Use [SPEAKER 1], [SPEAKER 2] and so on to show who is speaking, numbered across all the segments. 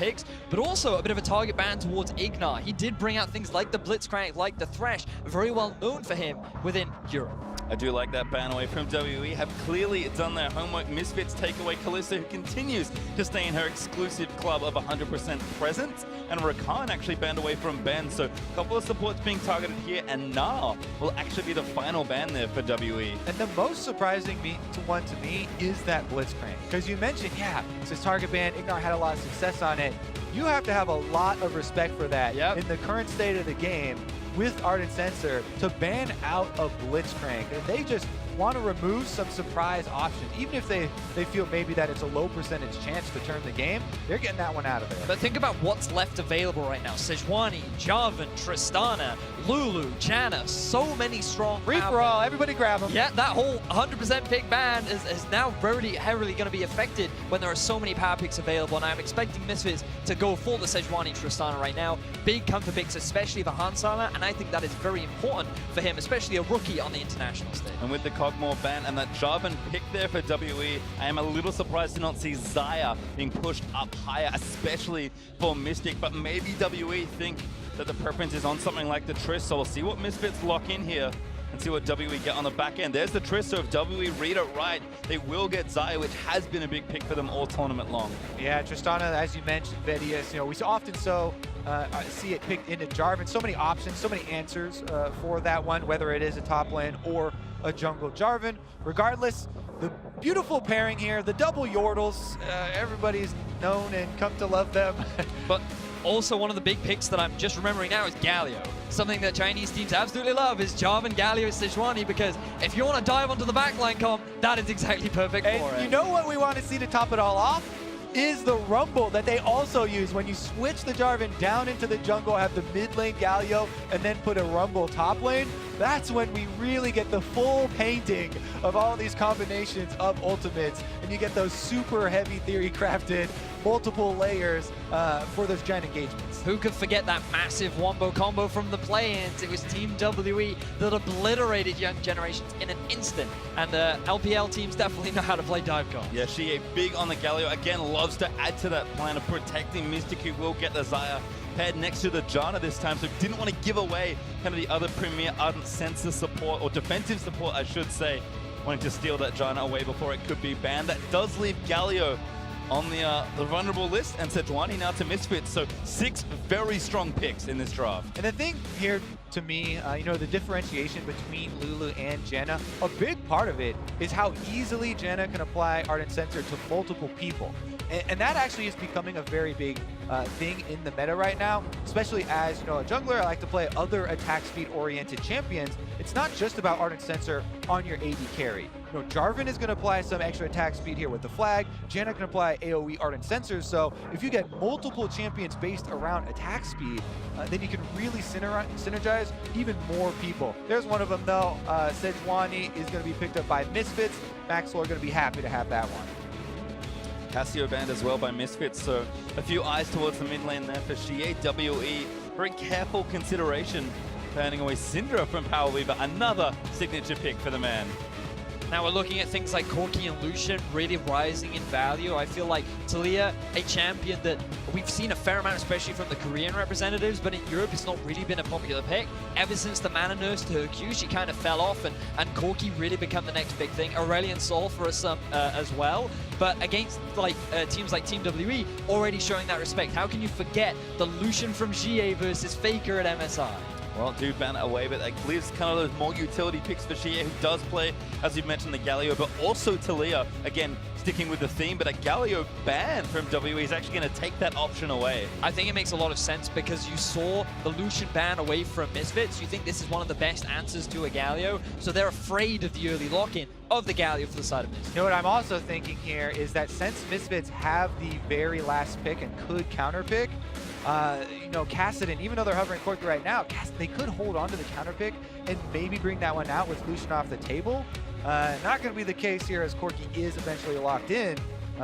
[SPEAKER 1] picks, but also a bit of a target ban towards Ignar. He did bring out things like the Blitzcrank, like the Thresh, very well known for him within Europe.
[SPEAKER 2] I do like that ban away from WE, have clearly done their homework. Misfits take away Kalista, who continues to stay in her exclusive club of 100% presence, and Rakan actually banned away from Ben, so a couple of supports being targeted here, and Gnar will actually be the final ban there for WE.
[SPEAKER 3] And the most surprising one to me is that Blitzcrank, because you mentioned, yeah, it's his target ban, Ignar had a lot of success on it. You have to have a lot of respect for that in the current state of the game with Ardent Sensor to ban out a Blitzcrank. And they just want to remove some surprise options. Even if they feel maybe that it's a low percentage chance to turn the game, they're getting that one out of there.
[SPEAKER 1] But think about what's left available right now. Sejuani, Jarvan, Tristana, Lulu, Janna, so many strong
[SPEAKER 3] Free for all, everybody grab them.
[SPEAKER 1] Yeah, that whole 100% pick ban is now very heavily going to be affected when there are so many power picks available, and I'm expecting Misfits to go for the Sejuani Tristana right now. Big comfort picks, especially for Hansama, and I think that is very important for him, especially a rookie on the international stage.
[SPEAKER 2] And with the Cogmore ban and that Jarvan pick there for WE, I am a little surprised to not see Xiye being pushed up higher, especially for Mystic, but maybe WE think that the preference is on something like the Triss, so we'll see what Misfits lock in here and see what WE get on the back end. There's the Triss, so if WE read it right, they will get Xiye, which has been a big pick for them all tournament long.
[SPEAKER 3] Yeah, Tristana, as you mentioned, Vedius, we often see it picked into Jarvan. So many options, so many answers for that one, whether it is a top lane or a jungle Jarvan. Regardless, the beautiful pairing here, the double Yordles, everybody's known and come to love them.
[SPEAKER 1] But also one of the big picks that I'm just remembering now is Galio. Something that Chinese teams absolutely love is Jarvan, Galio, Sejuani, because if you want to dive onto the backline comp, that is exactly perfect for it.
[SPEAKER 3] You know what we want to see to top it all off? Is the Rumble that they also use when you switch the Jarvan down into the jungle, have the mid lane Galio, and then put a Rumble top lane. That's when we really get the full painting of all these combinations of ultimates, and you get those super heavy theory crafted multiple layers for those giant engagements.
[SPEAKER 1] Who could forget that massive wombo combo from the play-ins? It was Team WE that obliterated Young Generations in an instant, and the LPL teams definitely know how to play dive comp.
[SPEAKER 2] Yeah, Xiye big on the Galio, again loves to add to that plan of protecting Mystic, who will get the Xiye paired next to the Janna this time, so didn't want to give away kind of the other premier Ardent Sensor support, or defensive support I should say, wanting to steal that Janna away before it could be banned. That does leave Galio on the vulnerable list, and Sejuani now to Misfits, so 6 very strong picks in this draft.
[SPEAKER 3] And the thing here, to me, the differentiation between Lulu and Jenna, a big part of it is how easily Jenna can apply Ardent Sensor to multiple people. And that actually is becoming a very big thing in the meta right now, especially as a jungler. I like to play other attack speed oriented champions. It's not just about Ardent Sensor on your AD carry. Jarvan is going to apply some extra attack speed here with the flag. Jenna can apply AoE Ardent Sensors. So if you get multiple champions based around attack speed, then you can really synergize even more people. There's one of them though. Sejuani is going to be picked up by Misfits. Maxwell are going to be happy to have that one.
[SPEAKER 2] Cassio banned as well by Misfits, so a few eyes towards the mid lane there for Xiye. WE, very careful consideration, turning away Syndra from Power Weaver, another signature pick for the man.
[SPEAKER 1] Now we're looking at things like Corki and Lucian really rising in value. I feel like Taliyah, a champion that we've seen a fair amount, especially from the Korean representatives, but in Europe it's not really been a popular pick. Ever since the Mana Nurse to her Q, she kind of fell off, and Corki really become the next big thing. Aurelion Sol for us as well, but against teams like Team WE, already showing that respect. How can you forget the Lucian from Xiye versus Faker at MSI?
[SPEAKER 2] Well, do ban away, but that leaves kind of those more utility picks for Xiye, who does play, as you mentioned, the Galio, but also Taliyah, again, sticking with the theme, but a Galio ban from WE is actually going to take that option away.
[SPEAKER 1] I think it makes a lot of sense because you saw the Lucian ban away from Misfits. You think this is one of the best answers to a Galio, so they're afraid of the early lock-in of the Galio for the side of Misfits.
[SPEAKER 3] What I'm also thinking here is that since Misfits have the very last pick and could counter pick, Kassadin, even though they're hovering Corki right now, they could hold on to the counter pick and maybe bring that one out with Lucian off the table. Not going to be the case here as Corki is eventually locked in,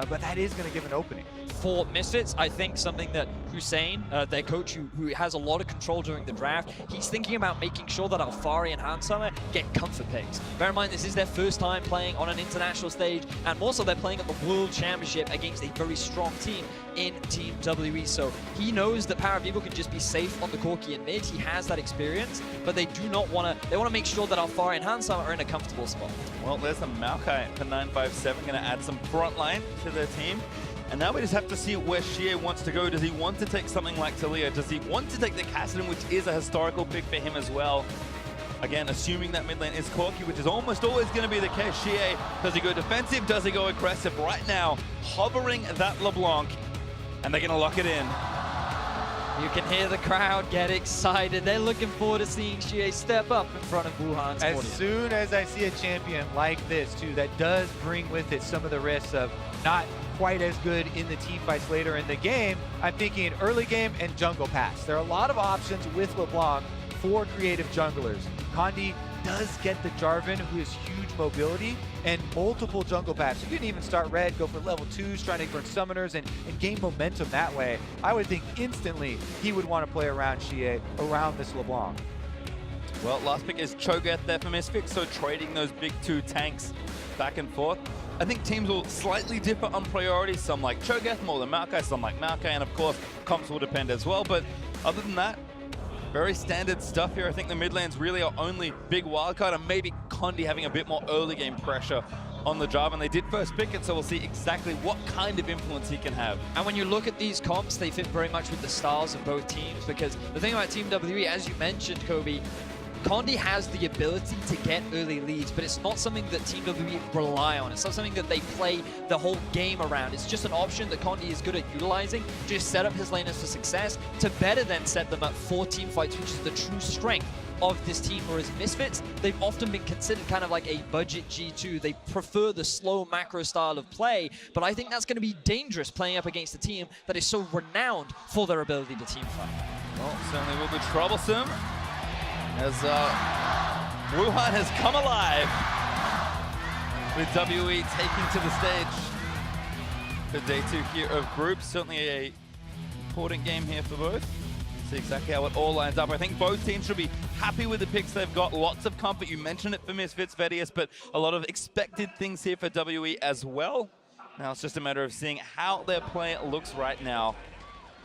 [SPEAKER 3] but that is going to give an opening.
[SPEAKER 1] for Misfits, I think something that Hussein, their coach, who has a lot of control during the draft, he's thinking about making sure that Alfari and Hansama get comfort picks. Bear in mind, this is their first time playing on an international stage, and also they're playing at the World Championship against a very strong team in Team WE. So he knows that Power People can just be safe on the Corki and mid. He has that experience, but they do not want to. They want to make sure that Alfari and Hansama are in a comfortable spot.
[SPEAKER 2] Well, there's a Mlxg for 957, going to add some front line to their team. And now we just have to see where Xiye wants to go. Does he want to take something like Taliyah? Does he want to take the Kassadin, which is a historical pick for him as well? Again, assuming that mid lane is Corki, which is almost always going to be the case. Xiye, does he go defensive? Does he go aggressive? Right now, hovering that LeBlanc, and they're going to lock it in.
[SPEAKER 1] You can hear the crowd get excited. They're looking forward to seeing Xiye step up in front of Wuhan's
[SPEAKER 3] As
[SPEAKER 1] audience.
[SPEAKER 3] soon as I see a champion like this, too, that does bring with it some of the risks of not quite as good in the team fights later in the game, I'm thinking early game and jungle pass. There are a lot of options with LeBlanc for creative junglers. Condi does get the Jarvan, who has huge mobility, and multiple jungle paths. You can even start red, go for level 2s, trying to burn summoners and gain momentum that way. I would think instantly he would want to play around Xiye, around this LeBlanc.
[SPEAKER 2] Well, last pick is Cho'Gath there for Misfits, so trading those big 2 tanks back and forth. I think teams will slightly differ on priority. Some like Cho'Gath more than Mlxg, some like Mlxg, and of course, comps will depend as well. But other than that, very standard stuff here. I think the mid lanes really are only big wildcard, and maybe Condi having a bit more early game pressure on the Jarvan. They did first pick it, so we'll see exactly what kind of influence he can have.
[SPEAKER 1] And when you look at these comps, they fit very much with the styles of both teams, because the thing about Team WE, as you mentioned, Kobe, Condi has the ability to get early leads, but it's not something that Team WE rely on. It's not something that they play the whole game around. It's just an option that Condi is good at utilizing to just set up his laners for success, to better then set them up for team fights, which is the true strength of this team. Whereas Misfits, they've often been considered kind of like a budget G2. They prefer the slow macro style of play, but I think that's going to be dangerous playing up against a team that is so renowned for their ability to team fight.
[SPEAKER 2] Well, certainly will be troublesome, as Wuhan has come alive with WE taking to the stage for day 2 here of groups. Certainly a important game here for both. See exactly how it all lines up. I think both teams should be happy with the picks they've got. Lots of comfort. You mentioned it for Misfits, Vedius, but a lot of expected things here for WE as well. Now it's just a matter of seeing how their play looks right now,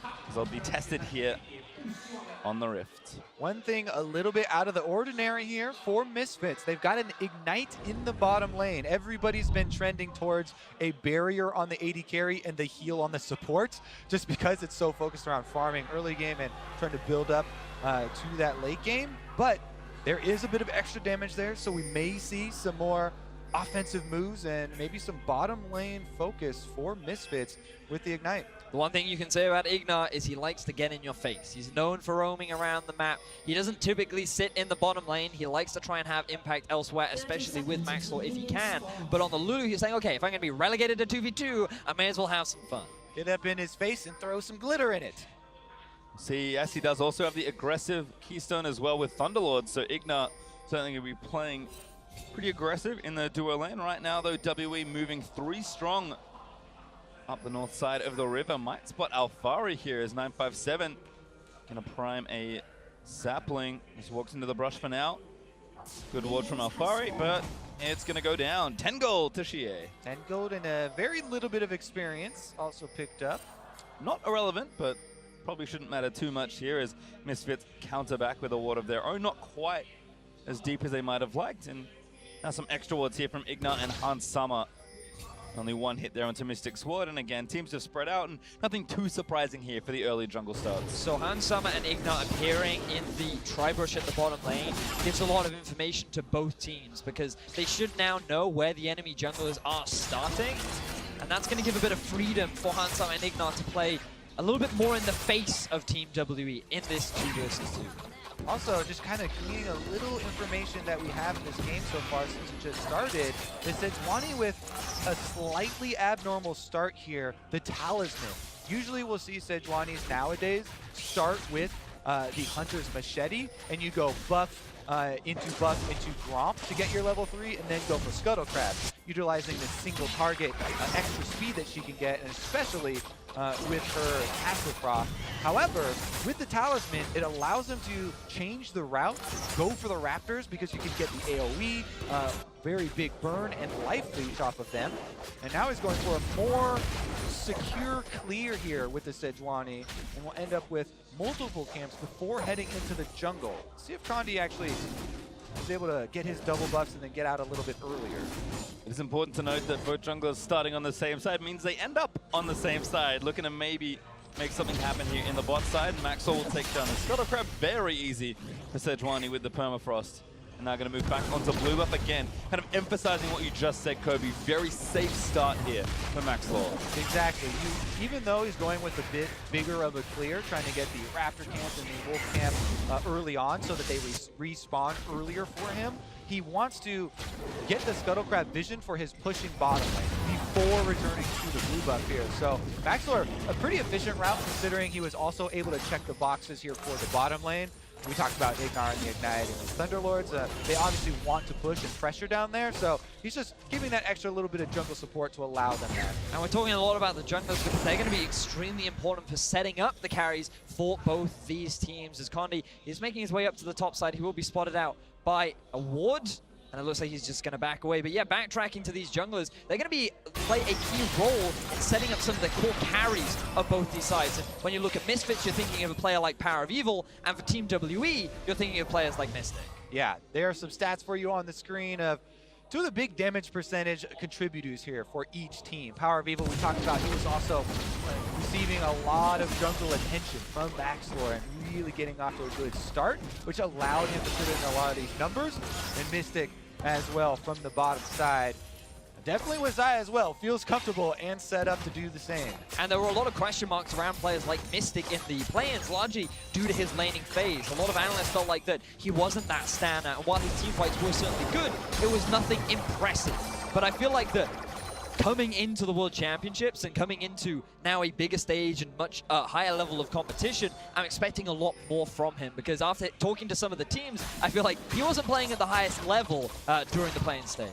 [SPEAKER 2] because they'll be tested here on the Rift.
[SPEAKER 3] One thing a little bit out of the ordinary here for Misfits. They've got an Ignite in the bottom lane. Everybody's been trending towards a barrier on the AD carry and the heal on the support, just because it's so focused around farming early game and trying to build up to that late game. But there is a bit of extra damage there, so we may see some more offensive moves and maybe some bottom lane focus for Misfits with the Ignite.
[SPEAKER 1] The one thing you can say about Ignar is he likes to get in your face. He's known for roaming around the map. He doesn't typically sit in the bottom lane. He likes to try and have impact elsewhere, especially with Maxwell if he can. But on the Lulu, he's saying, okay, if I'm going to be relegated to 2v2, I may as well have some fun.
[SPEAKER 3] Get up in his face and throw some glitter in it.
[SPEAKER 2] See, yes, he does also have the aggressive Keystone as well with Thunderlord, so Ignar certainly going to be playing pretty aggressive in the duo lane. Right now, though, WE moving 3 strong up the north side of the river. Might spot Alfari here as 957 gonna prime a sapling. Just walks into the brush for now. Good ward from Alfari, but it's gonna go down. 10 gold to Xiye.
[SPEAKER 3] 10 gold and a very little bit of experience also picked up.
[SPEAKER 2] Not irrelevant, but probably shouldn't matter too much here as Misfits counter back with a ward of their own. Not quite as deep as they might have liked. And now some extra wards here from Ignar and Hansama. Only 1 hit there onto Mystic's ward, and again, teams have spread out, and nothing too surprising here for the early jungle starts.
[SPEAKER 1] So Hansama and Ignar appearing in the tri-brush at the bottom lane gives a lot of information to both teams, because they should now know where the enemy junglers are starting, and that's going to give a bit of freedom for Hansama and Ignar to play a little bit more in the face of Team WE in this 2 versus 2.
[SPEAKER 3] Also, just kind of gleaning a little information that we have in this game so far since it just started, is that Sejuani with a slightly abnormal start here, the Talisman. Usually we'll see Sejuani's nowadays start with the Hunter's Machete, and you go buff into Gromp to get your level 3, and then go for Scuttle Crab, utilizing the single target extra speed that she can get, and especially with her passive proc. However, with the Talisman, it allows them to change the route, go for the Raptors, because you can get the AoE, very big burn, and life leech off of them. And now he's going for a more secure clear here with the Sejuani, and we'll end up with multiple camps before heading into the jungle. See if Condi actually is able to get his double buffs and then get out a little bit earlier.
[SPEAKER 2] It is important to note that both junglers starting on the same side means they end up on the same side, looking to maybe make something happen here in the bot side. Mlxg will take down the Scuttle Crab, very easy for Sejuani with the Permafrost. And now going to move back onto blue buff again, kind of emphasizing what you just said, Kobe. Very safe start here for Mlxg.
[SPEAKER 3] Exactly. Even though he's going with a bit bigger of a clear, trying to get the Raptor camp and the Wolf camp early on so that they respawn earlier for him, he wants to get the Scuttle Crab vision for his pushing bottom lane before returning to the blue buff here. So Mlxg, a pretty efficient route considering he was also able to check the boxes here for the bottom lane. We talked about Ignar and the Ignite and the Thunderlords. They obviously want to push and pressure down there, so he's just giving that extra little bit of jungle support to allow them that.
[SPEAKER 1] And we're talking a lot about the junglers because they're going to be extremely important for setting up the carries for both these teams. As Condi is making his way up to the top side, he will be spotted out by a ward. And it looks like he's just going to back away. But yeah, backtracking to these junglers, they're going to play a key role in setting up some of the core carries of both these sides. And when you look at Misfits, you're thinking of a player like Power of Evil. And for Team WE, you're thinking of players like Mystic.
[SPEAKER 3] Yeah, there are some stats for you on the screen of two of the big damage percentage contributors here for each team. Power of Evil, we talked about, he was also receiving a lot of jungle attention from Backstore and really getting off to a good start, which allowed him to put in a lot of these numbers. And Mystic as well from the bottom side. Definitely with Xiye as well, feels comfortable and set up to do the same.
[SPEAKER 1] And there were a lot of question marks around players like Mystic in the play-ins, largely due to his laning phase. A lot of analysts felt like that he wasn't that standout, and while his team fights were certainly good, it was nothing impressive. But I feel like that coming into the World Championships and coming into now a bigger stage and much higher level of competition, I'm expecting a lot more from him, because after talking to some of the teams, I feel like he wasn't playing at the highest level during the playing stage.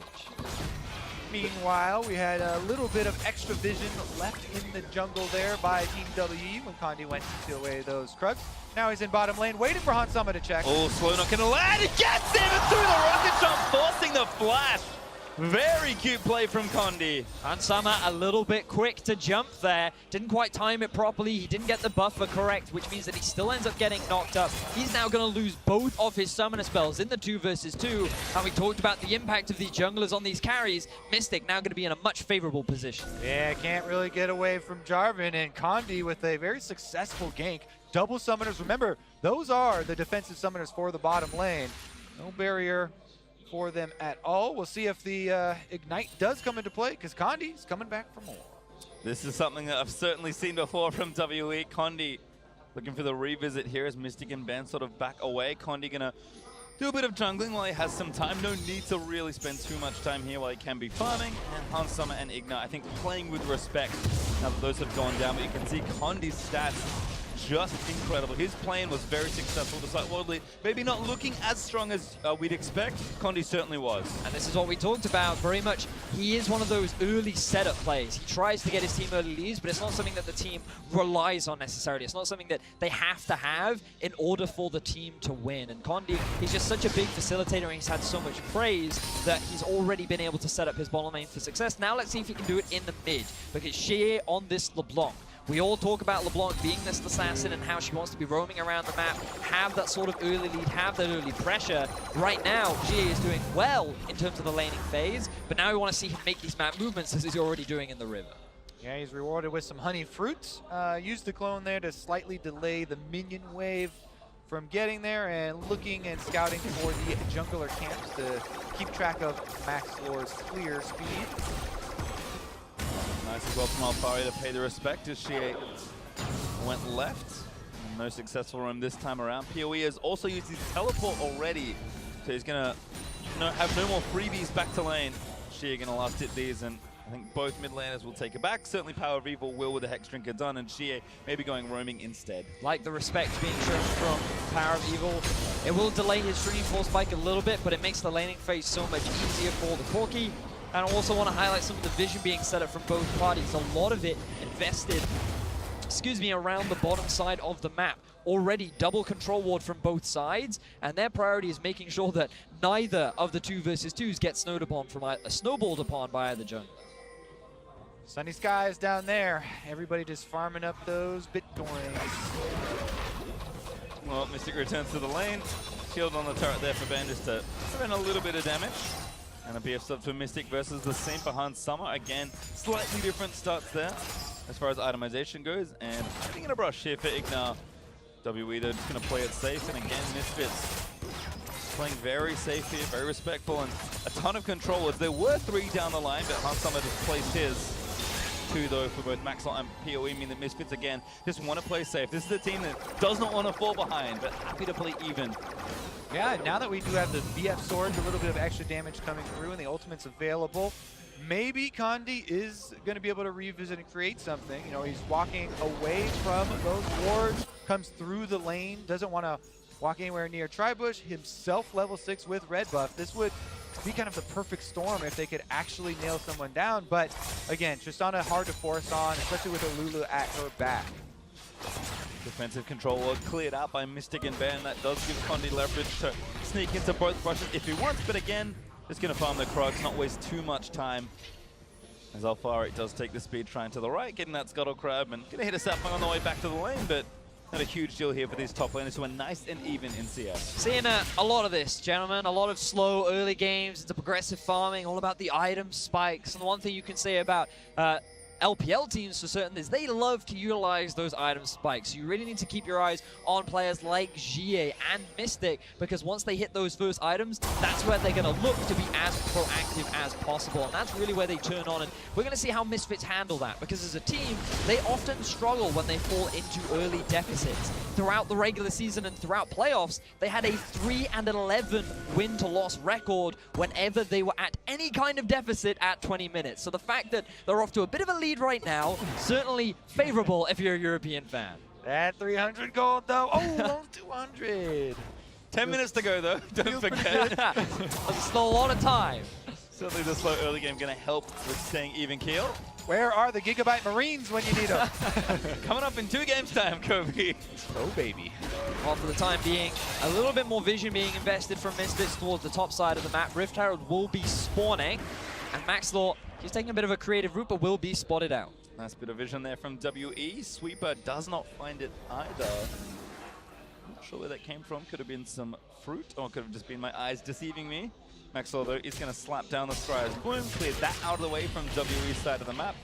[SPEAKER 3] Meanwhile, we had a little bit of extra vision left in the jungle there by Team WE when Condi went to steal away those Krugs. Now he's in bottom lane, waiting for Hansama to check.
[SPEAKER 2] Oh, Slow not going to land. He gets him through the rocket shot, forcing the flash. Very cute play from Condi.
[SPEAKER 1] Hansama a little bit quick to jump there. Didn't quite time it properly. He didn't get the buffer correct, which means that he still ends up getting knocked up. He's now going to lose both of his summoner spells in the 2 versus 2. And we talked about the impact of these junglers on these carries. Mystic now going to be in a much favorable position.
[SPEAKER 3] Yeah, can't really get away from Jarvan, and Condi with a very successful gank. Double summoners. Remember, those are the defensive summoners for the bottom lane. No barrier for them at all. We'll see if the Ignite does come into play, because Condi's coming back for more.
[SPEAKER 2] This is something that I've certainly seen before from WE. Condi looking for the revisit here as Mystic and Ben sort of back away. Condi gonna do a bit of jungling while he has some time. No need to really spend too much time here while he can be farming. And Hansama and Ignite, I think, playing with respect now that those have gone down. But you can see Condi's stats just incredible. His plan was very successful despite Worldly maybe not looking as strong as we'd expect. Condi certainly was.
[SPEAKER 1] And this is what we talked about very much. He is one of those early setup plays. He tries to get his team early leads, but it's not something that the team relies on necessarily. It's not something that they have to have in order for the team to win. And Condi, he's just such a big facilitator, and he's had so much praise that he's already been able to set up his bottom lane for success. Now let's see if he can do it in the mid, because Xiye on this LeBlanc. We all talk about LeBlanc being this assassin and how she wants to be roaming around the map, have that sort of early lead, have that early pressure. Right now, Xiye is doing well in terms of the laning phase, but now we want to see him make these map movements as he's already doing in the river.
[SPEAKER 3] Yeah, he's rewarded with some honey fruits. Used the clone there to slightly delay the minion wave from getting there, and looking and scouting for the jungler camps to keep track of Mlxg's clear speed.
[SPEAKER 2] Nice as well from Alfari to pay the respect as Xiye went left. No successful roam this time around. PoE has also used his teleport already, so he's going to have no more freebies back to lane. Xiye going to last hit these, and I think both mid laners will take it back. Certainly Power of Evil will with the Hex Drinker done, and Xiye maybe going roaming instead.
[SPEAKER 1] Like the respect being shown from Power of Evil. It will delay his Stream Force spike a little bit, but it makes the laning phase so much easier for the Corki. And I also want to highlight some of the vision being set up from both parties. A lot of it invested, around the bottom side of the map. Already double control ward from both sides, and their priority is making sure that neither of the 2 versus 2s get snowballed upon by either jungler.
[SPEAKER 3] Sunny skies down there. Everybody just farming up those Bitcoins.
[SPEAKER 2] Well, Mystic returns to the lane. Shield on the turret there for Bandits to spend a little bit of damage. And a BF sub for Mystic versus the same for Hans Summer. Again, slightly different starts there as far as itemization goes. And getting in a brush here for Ignar. WE, they're just going to play it safe. And again, Misfits playing very safe here, very respectful, and a ton of controllers. There were 3 down the line, but Hans Summer just placed his. 2 though for both Maxwell and PoE, mean that Misfits again just want to play safe. This is a team that does not want to fall behind, but happy to play even.
[SPEAKER 3] Yeah, now that we do have the BF Swords, a little bit of extra damage coming through, and the ultimate's available, maybe Condi is going to be able to revisit and create something. You know, he's walking away from those wards, comes through the lane, doesn't want to walk anywhere near Tribush, himself level 6 with red buff. This would be kind of the perfect storm if they could actually nail someone down. But again, Tristana hard to force on, especially with a Lulu at her back.
[SPEAKER 2] Defensive control was cleared out by Mystic and Ban. That does give Condi leverage to sneak into both brushes if he wants, but again, just going to farm the Krugs, not waste too much time. As Alfari does take the speed trying to the right, getting that Scuttle Crab, and going to hit a Sapphire on the way back to the lane, but not a huge deal here for these top laners who are nice and even in CS.
[SPEAKER 1] Seeing a lot of this, gentlemen, a lot of slow early games, it's a progressive farming, all about the item spikes. And the one thing you can say about LPL teams for certain is they love to utilize those item spikes. You really need to keep your eyes on players like Xiye and Mystic, because once they hit those first items, that's where they're going to look to be as proactive as possible. And that's really where they turn on. And we're going to see how Misfits handle that, because as a team, they often struggle when they fall into early deficits. Throughout the regular season and throughout playoffs, they had a 3-11 win to loss record whenever they were at any kind of deficit at 20 minutes. So the fact that they're off to a bit of a lead right now, certainly favorable if you're a European fan.
[SPEAKER 3] That 300 gold though, oh, 200.
[SPEAKER 2] 10 minutes to go though, don't forget.
[SPEAKER 1] There's still a lot of time.
[SPEAKER 2] Certainly the slow early game going to help with staying even keel.
[SPEAKER 3] Where are the Gigabyte Marines when you need them?
[SPEAKER 2] Coming up in 2 games time, Kobe.
[SPEAKER 3] Oh baby.
[SPEAKER 1] Well, for the time being, a little bit more vision being invested from Misfits towards the top side of the map. Rift Herald will be spawning, and Maxlor, he's taking a bit of a creative route, but will be spotted out.
[SPEAKER 2] Nice bit of vision there from WE. Sweeper does not find it either. Not sure where that came from. Could have been some fruit, or could have just been my eyes deceiving me. Maxwell, though, is going to slap down the Scryers. Boom, cleared that out of the way from WE's side of the map.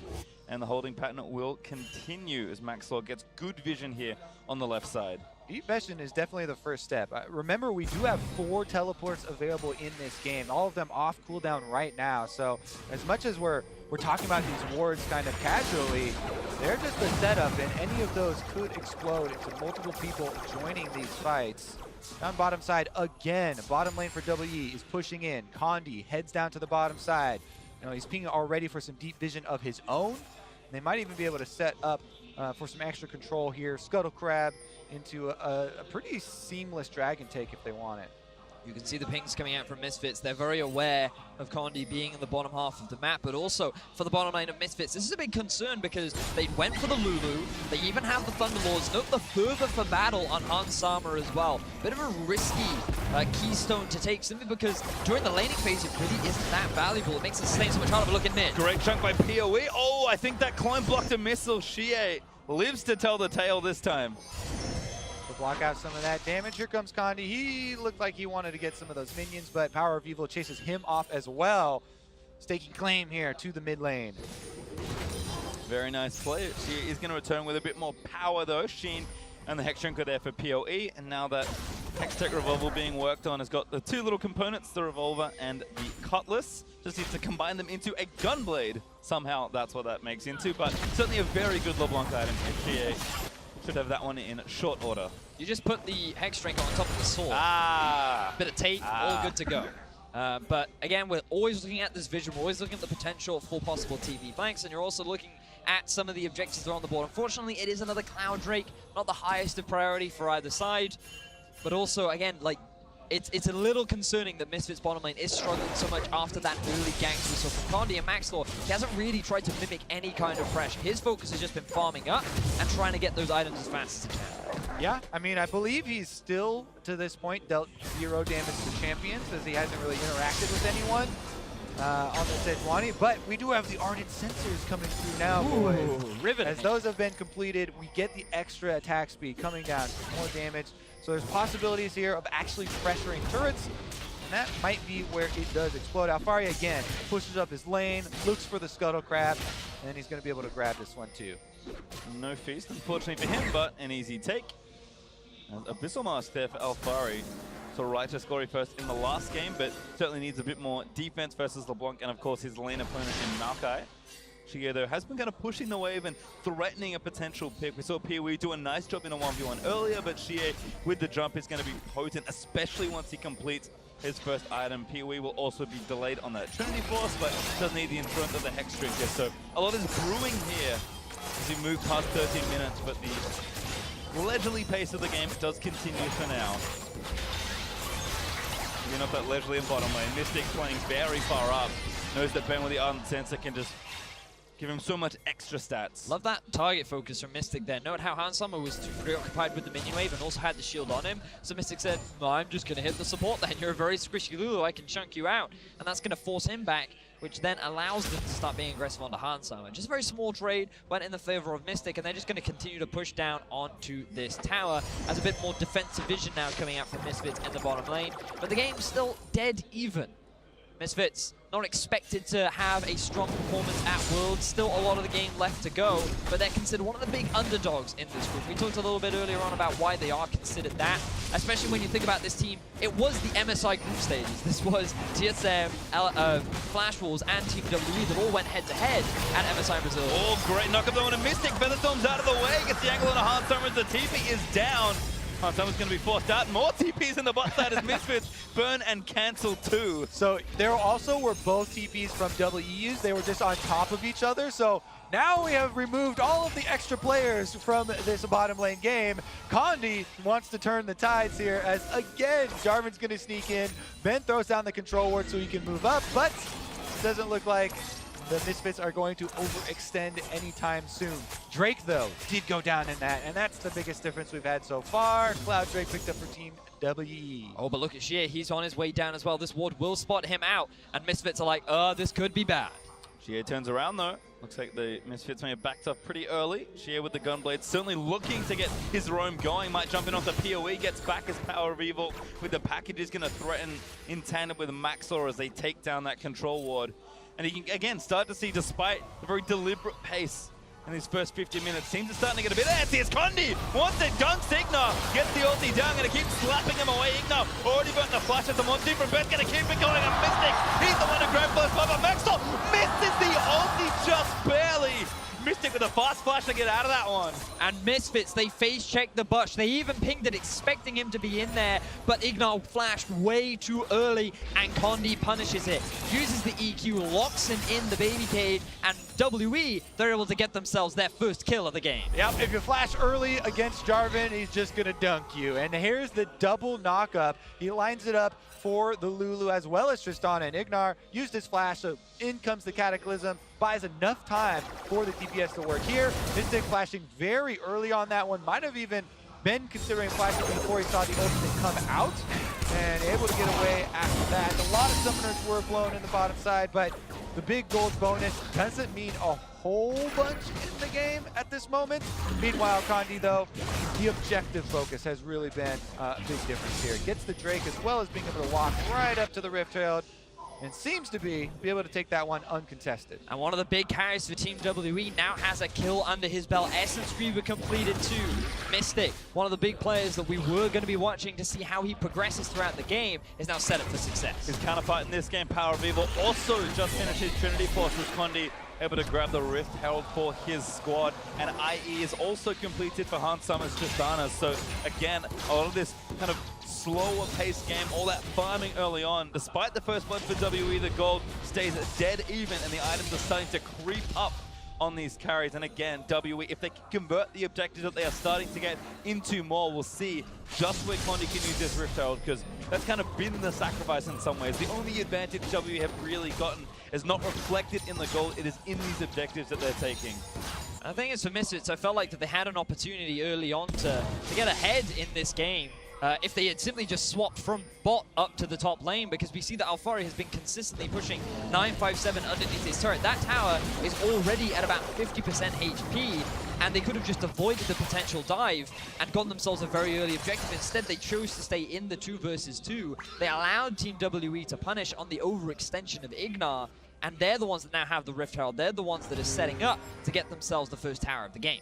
[SPEAKER 2] And the holding pattern will continue as Maxwell gets good vision here on the left side.
[SPEAKER 3] Deep vision is definitely the first step. Remember, we do have 4 teleports available in this game, all of them off cooldown right now. So as much as we're talking about these wards kind of casually, they're just a setup, and any of those could explode into multiple people joining these fights. Down bottom side again, bottom lane for WE is pushing in. Condi heads down to the bottom side. You know, he's pinging already for some deep vision of his own. And they might even be able to set up for some extra control here. Scuttle Crab into a pretty seamless dragon take if they want it.
[SPEAKER 1] You can see the pings coming out from Misfits. They're very aware of Condi being in the bottom half of the map, but also for the bottom lane of Misfits. This is a big concern because they went for the Lulu. They even have the Thunderlords. Note the further for battle on Hans Sama as well. Bit of a risky keystone to take, simply because during the laning phase, it really isn't that valuable. It makes the sustain so much harder, but look at mid.
[SPEAKER 2] Great chunk by PoE. Oh, I think that climb blocked a missile. Xiye lives to tell the tale this time.
[SPEAKER 3] Block out some of that damage. Here comes Condi. He looked like he wanted to get some of those minions, but Power of Evil chases him off as well. Staking claim here to the mid lane.
[SPEAKER 2] Very nice play. She is going to return with a bit more power though. Sheen and the Hex Drinker there for PoE, and now that Hextech Revolver being worked on has got the 2 little components, the Revolver and the Cutlass. Just needs to combine them into a Gunblade. Somehow that's what that makes into, but certainly a very good LeBlanc item here. Xiye should have that one in short order.
[SPEAKER 1] You just put the Hex Drink on top of the sword.
[SPEAKER 2] Ah!
[SPEAKER 1] Bit of tape, all good to go. But again, we're always looking at this vision, we're always looking at the potential for possible TV flanks, and you're also looking at some of the objectives that are on the board. Unfortunately, it is another Cloud Drake, not the highest of priority for either side, but also, again, like, it's a little concerning that Misfits bottom lane is struggling so much after that early gank we saw from Condi and Mlxg. He hasn't really tried to mimic any kind of pressure. His focus has just been farming up and trying to get those items as fast as he can.
[SPEAKER 3] Yeah, I mean, I believe he's still, to this point, dealt 0 damage to champions, as he hasn't really interacted with anyone on the Sejuani. But we do have the Ardent Sensors coming through now, boys.
[SPEAKER 1] Riveting.
[SPEAKER 3] As those have been completed, we get the extra attack speed coming down, more damage. So there's possibilities here of actually pressuring turrets, and that might be where it does explode. Alfari again pushes up his lane, looks for the Scuttle Crab, and then he's going to be able to grab this one too.
[SPEAKER 2] No feast, unfortunately for him, but an easy take. Abyssal Mask there for Alfari. So righteous glory first in the last game, but certainly needs a bit more defense versus LeBlanc and of course his lane opponent in Mlxg. Xiye though has been kind of pushing the wave and threatening a potential pick. We saw Pee-wee do a nice job in a 1v1 earlier, but Xiye with the jump is going to be potent, especially once he completes his first item. Pee-wee will also be delayed on that Trinity Force, but doesn't need the influence of the Hex Drinker. So a lot is brewing here as we move past 13 minutes, but the leisurely pace of the game does continue for now. Giving up that leisurely in bottom lane. Mystic playing very far up. Knows that Ben with the Ardent Sensor can just give him so much extra stats.
[SPEAKER 1] Love that target focus from Mystic there. Note how Handsummer was too preoccupied with the minion wave and also had the shield on him. So Mystic said, well, I'm just going to hit the support then. You're a very squishy Lulu, I can chunk you out. And that's going to force him back, which then allows them to start being aggressive onto Handsummer. Just a very small trade, but in the favor of Mystic, and they're just going to continue to push down onto this tower as a bit more defensive vision now coming out from Misfits in the bottom lane. But the game's still dead even. Misfits not expected to have a strong performance at Worlds. Still a lot of the game left to go, but they're considered one of the big underdogs in this group. We talked a little bit earlier on about why they are considered that, especially when you think about this team. It was the MSI group stages. This was TSM, Flash Wolves, and Team WWE that all went head-to-head at MSI Brazil.
[SPEAKER 2] Oh, great knock up though on a Mystic. Featherstorm's out of the way, gets the angle on a Handsummer as the TP is down. Handsummer's going to be forced out. More TPs in the bot side as Misfits burn and cancel too.
[SPEAKER 3] So there also were both TPs from WEUs. They were just on top of each other. So now we have removed all of the extra players from this bottom lane game. Condi wants to turn the tides here as, again, Jarvan's going to sneak in. Ben throws down the control ward so he can move up, but it doesn't look like the Misfits are going to overextend anytime soon. Drake, though, did go down in that, and that's the biggest difference we've had so far. Cloud Drake picked up for Team WE.
[SPEAKER 1] Oh, but look at Xiye. He's on his way down as well. This ward will spot him out, and Misfits are like, this could be bad.
[SPEAKER 2] Xiye turns around, though. Looks like the Misfits may have backed up pretty early. Xiye with the Gunblade, certainly looking to get his roam going. Might jump in off the PoE, gets back his Power of Evil with the package. Is going to threaten in tandem with Mlxg as they take down that control ward. And you can, again, start to see, despite the very deliberate pace in these first 50 minutes, teams are starting to get a bit antsy as Condi wants to dunk Ignar, gets the ulti down, going to keep slapping him away. Ignar already got the flash at the one different bet, going to keep it going on Mystic. He's the one to grab first blood, but Mlxg misses the ulti just barely. Mystic with a fast flash to get out of that one.
[SPEAKER 1] And Misfits, they face check the bush. They even pinged it, expecting him to be in there, but Ignar flashed way too early, and Condi punishes it. Uses the EQ, locks him in the baby cage, and WE, they're able to get themselves their first kill of the game.
[SPEAKER 3] Yep, if you flash early against Jarvan, he's just going to dunk you. And here's the double knock-up. He lines it up for the Lulu as well as Tristana, and Ignar used his flash, so in comes the Cataclysm, buys enough time for the DPS to work here. Mystic flashing very early on that one, might have even been considering flashing before he saw the ultimate come out, and able to get away after that. A lot of summoners were blown in the bottom side, but the big gold bonus doesn't mean a whole bunch in the game at this moment. Meanwhile, Condi, though, the objective focus has really been a big difference here. Gets the Drake as well as being able to walk right up to the Rift Herald, and seems to be able to take that one uncontested.
[SPEAKER 1] And one of the big carries for Team WE now has a kill under his belt. Essence Reaver completed too. Mystic, one of the big players that we were going to be watching to see how he progresses throughout the game, is now set up for success.
[SPEAKER 2] His counterpart in this game, Power of Evil, also just finished his Trinity Force with Condi able to grab the Rift Herald for his squad, and IE is also completed for Handsummer's Tristana. So again, a lot of this kind of slower paced game, all that farming early on. Despite the first blood for WE, the gold stays dead even, and the items are starting to creep up on these carries. And again, WE, if they can convert the objectives that they are starting to get into more, we'll see just where Condi can use this Rift Herald, because that's kind of been the sacrifice in some ways. The only advantage WE have really gotten is not reflected in the gold, it is in these objectives that they're taking.
[SPEAKER 1] I think it's for Misfits. I felt like that they had an opportunity early on to get ahead in this game. If they had simply just swapped from bot up to the top lane, because we see that Alphari has been consistently pushing 957 underneath his turret. That tower is already at about 50% HP, and they could have just avoided the potential dive and gotten themselves a very early objective. Instead, they chose to stay in the 2 versus 2. They allowed Team WE to punish on the overextension of Ignar, and they're the ones that now have the Rift Herald. They're the ones that are setting up to get themselves the first tower of the game.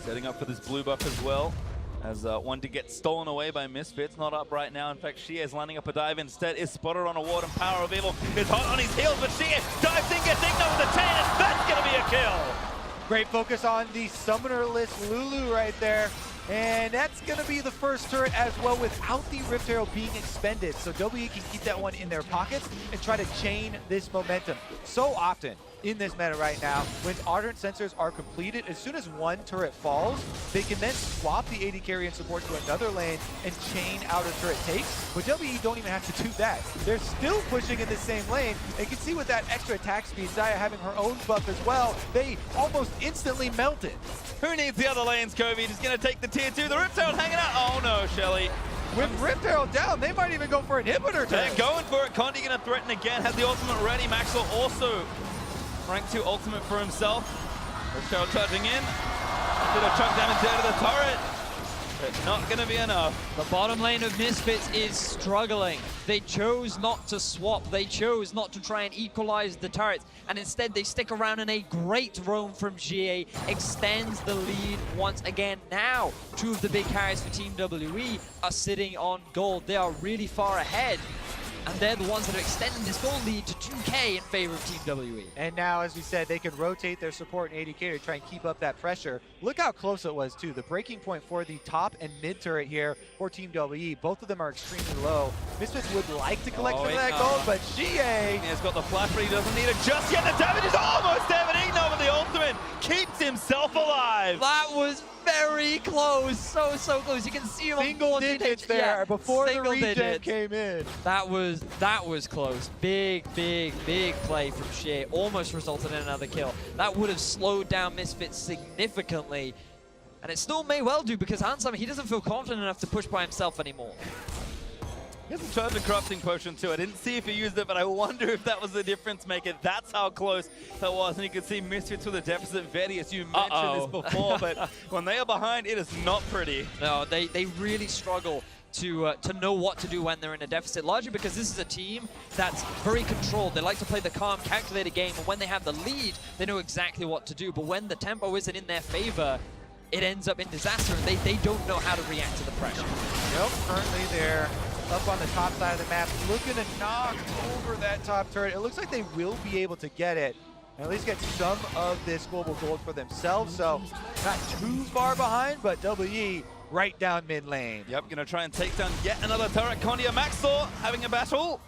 [SPEAKER 2] Setting up for this blue buff as well, as one to get stolen away by Misfits. Not up right now. In fact, Xiye is lining up a dive instead. Is spotted on a ward, and Power of Evil is hot on his heels, but Xiye dives in, gets Ignar with a 10, and that's going to be a kill.
[SPEAKER 3] Great focus on the summonerless Lulu right there. And that's going to be the first turret as well without the Rift Herald being expended. So WE can keep that one in their pockets and try to chain this momentum. So often in this meta right now, when Ardent Sensors are completed, as soon as one turret falls, they can then swap the AD carry and support to another lane and chain outer turret takes. But WE don't even have to do that. They're still pushing in the same lane. And you can see with that extra attack speed, Xiye having her own buff as well, they almost instantly melted.
[SPEAKER 2] Who needs the other lanes, Kobe? Just going to take the tier 2. The Rift Herald hanging out. Oh no, Shelly.
[SPEAKER 3] With Rift Herald down, they might even go for inhibitor.
[SPEAKER 2] They're going for it. Condi going to threaten again. Has the ultimate ready. Maxwell also rank 2 ultimate for himself. Rift Herald charging in. Bit of chunk damage there to the turret. But not going to be enough.
[SPEAKER 1] The bottom lane of Misfits is struggling. They chose not to swap. They chose not to try and equalize the turrets. And instead, they stick around, and a great roam from Xiye extends the lead once again. Now, 2 of the big carries for Team WE are sitting on gold. They are really far ahead. And they're the ones that are extending this gold lead to 2K in favor of Team WE.
[SPEAKER 3] And now, as we said, they can rotate their support and AD carry to try and keep up that pressure. Look how close it was, too. The breaking point for the top and mid turret here for Team WE, both of them are extremely low. Misfits would like to collect some of that gold, but Xiye
[SPEAKER 2] has got the flash, but he doesn't need it just yet. The damage is almost there, but Ignar with the ultimate keeps himself alive.
[SPEAKER 1] That was very close, so close. You can see him
[SPEAKER 3] single digits there before the regen came in.
[SPEAKER 1] That was close. Big play from Xiye. Almost resulted in another kill. That would have slowed down Misfits significantly. And it still may well do, because Hansam, he doesn't feel confident enough to push by himself anymore.
[SPEAKER 2] He hasn't tried the corrupting potion too. I didn't see if he used it, but I wonder if that was the difference maker. That's how close that was. And you can see Misfits with a deficit. Vedius, you mentioned this before, but when they are behind, it is not pretty.
[SPEAKER 1] No, they really struggle to know what to do when they're in a deficit, largely because this is a team that's very controlled. They like to play the calm, calculated game, and when they have the lead, they know exactly what to do. But when the tempo isn't in their favor, it ends up in disaster, and they don't know how to react to the pressure.
[SPEAKER 3] Yep, currently they're up on the top side of the map, looking to knock over that top turret. It looks like they will be able to get it, and at least get some of this global gold for themselves. So not too far behind, but WE right down mid lane.
[SPEAKER 2] Yep, gonna try and take down yet another turret. Condi and Maxor having a battle.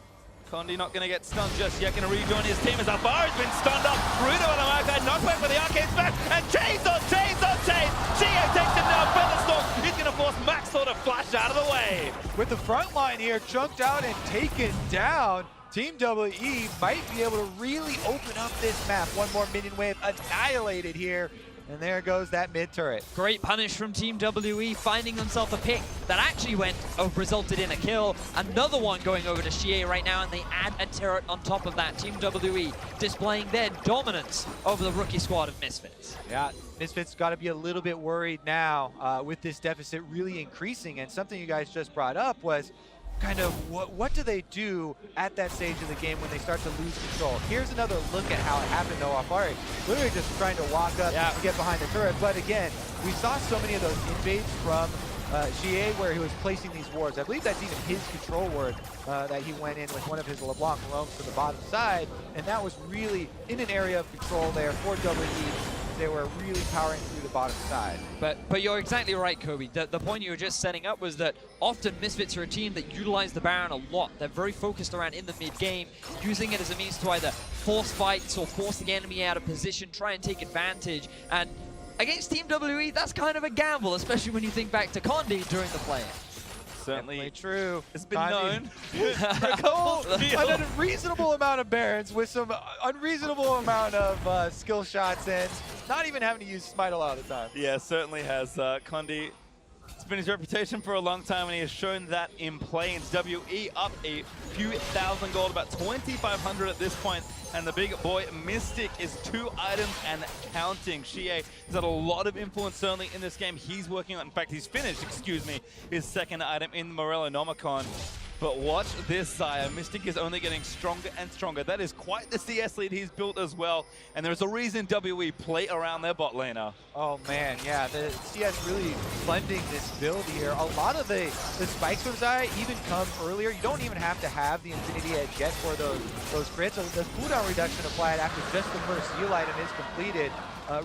[SPEAKER 2] Condi not gonna get stunned just yet, gonna rejoin his team as Alphari's been stunned up. Bruno on the mark, that knockback for the arcade smash, and chase on chase on chase. Xiye takes him down, Featherstorm. He's gonna force Maxor to flash out of the way.
[SPEAKER 3] With the front line here chunked out and taken down, Team WE might be able to really open up this map. One more minion wave annihilated here. And there goes that mid turret.
[SPEAKER 1] Great punish from Team WE, finding themselves a pick that actually resulted in a kill. Another one going over to Xiye right now, and they add a turret on top of that. Team WE displaying their dominance over the rookie squad of Misfits.
[SPEAKER 3] Yeah, Misfits got to be a little bit worried now with this deficit really increasing. And something you guys just brought up was kind of what do they do at that stage of the game when they start to lose control? Here's another look at how it happened though. Alphari literally just trying to walk up and get behind the turret. But again, we saw so many of those invades from Xiye where he was placing these wards. I believe that's even his control ward that he went in with one of his LeBlanc roams to the bottom side. And that was really in an area of control there for WE. They were really powering through the bottom side.
[SPEAKER 1] But you're exactly right, Kobe. The point you were just setting up was that often Misfits are a team that utilize the Baron a lot. They're very focused around in the mid-game, using it as a means to either force fights or force the enemy out of position, try and take advantage. And against Team WE, that's kind of a gamble, especially when you think back to Condi during the play.
[SPEAKER 2] Certainly
[SPEAKER 3] True.
[SPEAKER 2] It's been known.
[SPEAKER 3] An unreasonable amount of Barons with some unreasonable amount of skill shots and not even having to use Smite a lot of the time.
[SPEAKER 2] Yeah, certainly has. Condi, it's been his reputation for a long time, and he has shown that in play. It's WE up a few thousand gold, about 2,500 at this point. And the big boy Mystic is 2 items and counting. Xiye has had a lot of influence certainly in this game. He's working on, in fact, he's finished, his second item in Morellonomicon. But watch this, Xiye. Mystic is only getting stronger and stronger. That is quite the CS lead he's built as well. And there's a reason WE play around their bot laner.
[SPEAKER 3] Oh man, yeah, the CS really funding this build here. A lot of the spikes from Xiye even come earlier. You don't even have to have the Infinity Edge yet for those crits. So the cooldown reduction applied after just the first seal item is completed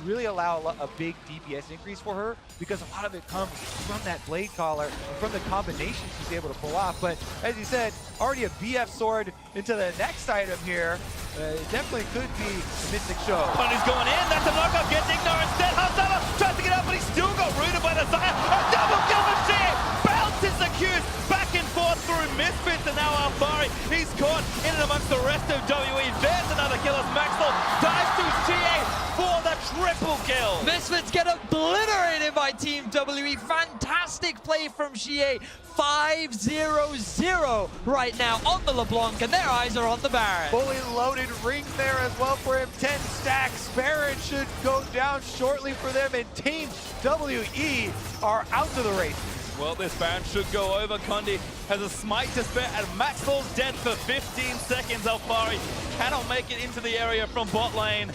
[SPEAKER 3] really allow a big DPS increase for her, because a lot of it comes from that blade collar and from the combinations she's able to pull off. But as you said, already a BF sword into the next item here. It definitely could be the Mystic show.
[SPEAKER 2] Condi's going in, that's a knockup, gets Ignore instead. Hasama tries to get out, but he's still got rooted by the Xiye. A double kill from Xiye! Bounces the Qs back and forth through Misfits, and now Alfari, he's caught in and amongst the rest of WE. There's another kill as Maxwell dives to Xiye for the triple kill.
[SPEAKER 1] Misfits get obliterated by Team WE. Fantastic play from Xiye. 5-0-0 right now on the LeBlanc, and their eyes are on the Baron.
[SPEAKER 3] Fully loaded ring there as well for him. 10 stacks. Baron should go down shortly for them, and Team WE are out to the races.
[SPEAKER 2] Well, this Baron should go over. Condi has a smite to spare, and Maxwell's dead for 15 seconds. Alfari cannot make it into the area from bot lane.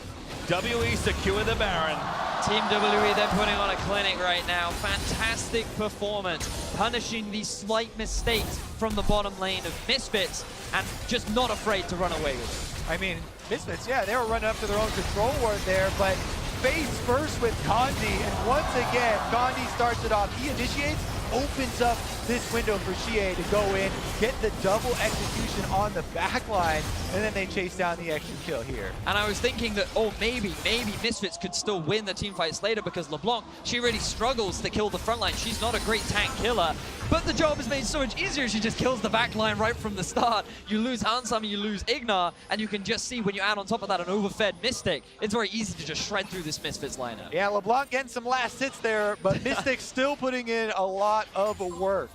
[SPEAKER 2] WE secure the Baron.
[SPEAKER 1] Team WE, they're putting on a clinic right now. Fantastic performance, punishing these slight mistakes from the bottom lane of Misfits, and just not afraid to run away with it.
[SPEAKER 3] I mean, Misfits, yeah, they were running up to their own control ward there, but face first with Condi, and once again, Condi starts it off. He initiates, opens up this window for Xiye to go in, get the double execution on the back line, and then they chase down the extra kill here.
[SPEAKER 1] And I was thinking that, oh, maybe Misfits could still win the team fights later, because LeBlanc, she really struggles to kill the front line. She's not a great tank killer, but the job is made so much easier. She just kills the back line right from the start. You lose Hansama, you lose Ignar, and you can just see when you add on top of that an overfed Mystic, it's very easy to just shred through this Misfits lineup.
[SPEAKER 3] Yeah, LeBlanc getting some last hits there, but Mystic still putting in a lot of work.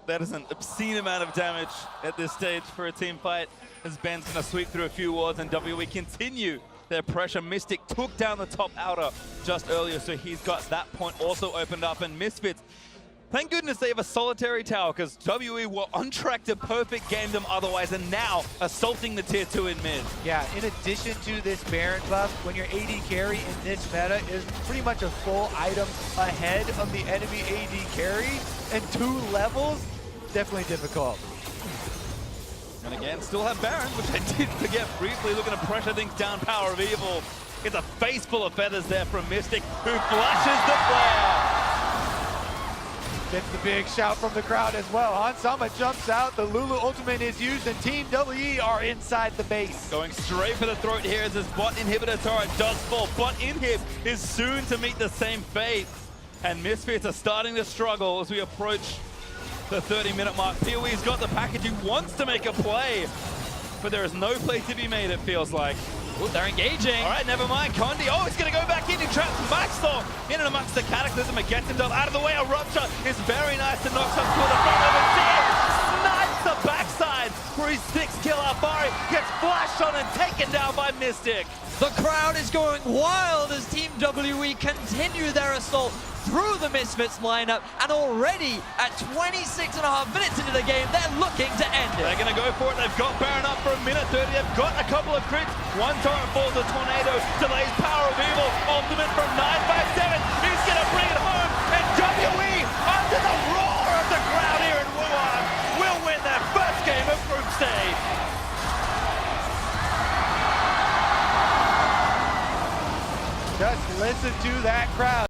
[SPEAKER 2] That is an obscene amount of damage at this stage for a team fight, as Ben's going to sweep through a few wards and WE continue their pressure. Mystic took down the top outer just earlier, so he's got that point also opened up. And Misfits, thank goodness they have a solitary tower, because WE were on track to perfect game them otherwise, and now assaulting the tier 2 in mid.
[SPEAKER 3] Yeah, in addition to this Baron buff, when your AD carry in this meta is pretty much a full item ahead of the enemy AD carry, and 2 levels, definitely difficult.
[SPEAKER 2] And again, still have Baron, which I did forget briefly, looking to pressure things down. Power of Evil. It's a face full of feathers there from Mystic, who flashes the flare.
[SPEAKER 3] Gets the big shout from the crowd as well. Hansama jumps out, the Lulu ultimate is used, and Team WE are inside the base.
[SPEAKER 2] Going straight for the throat here as this bot inhibitor turret does fall. Bot inhib is soon to meet the same fate. And Misfits are starting to struggle as we approach the 30-minute mark. PoE's got the package, he wants to make a play, but there is no play to be made, it feels like.
[SPEAKER 1] Ooh, they're engaging.
[SPEAKER 2] All right, never mind. Condi, oh, he's going to go back in. He traps Maxwell in and amongst the Cataclysm. It gets him out of the way. A rupture is very nice to knock some to the front of it. Snipes the backside for his 6th kill. Alfari gets flashed on and taken down by Mystic.
[SPEAKER 1] The crowd is going wild as Team WE continue their assault through the Misfits lineup, and already at 26.5 minutes into the game, they're looking to end it.
[SPEAKER 2] They're going to go for it. They've got Baron up for a minute 30. They've got a couple of crits. One turret falls a tornado, delays Power of Evil. Ultimate from 957. He's going to bring it home, and WE, under the roar of the crowd here in Wuhan, will win their first game of Group Stage.
[SPEAKER 3] Just listen to that crowd.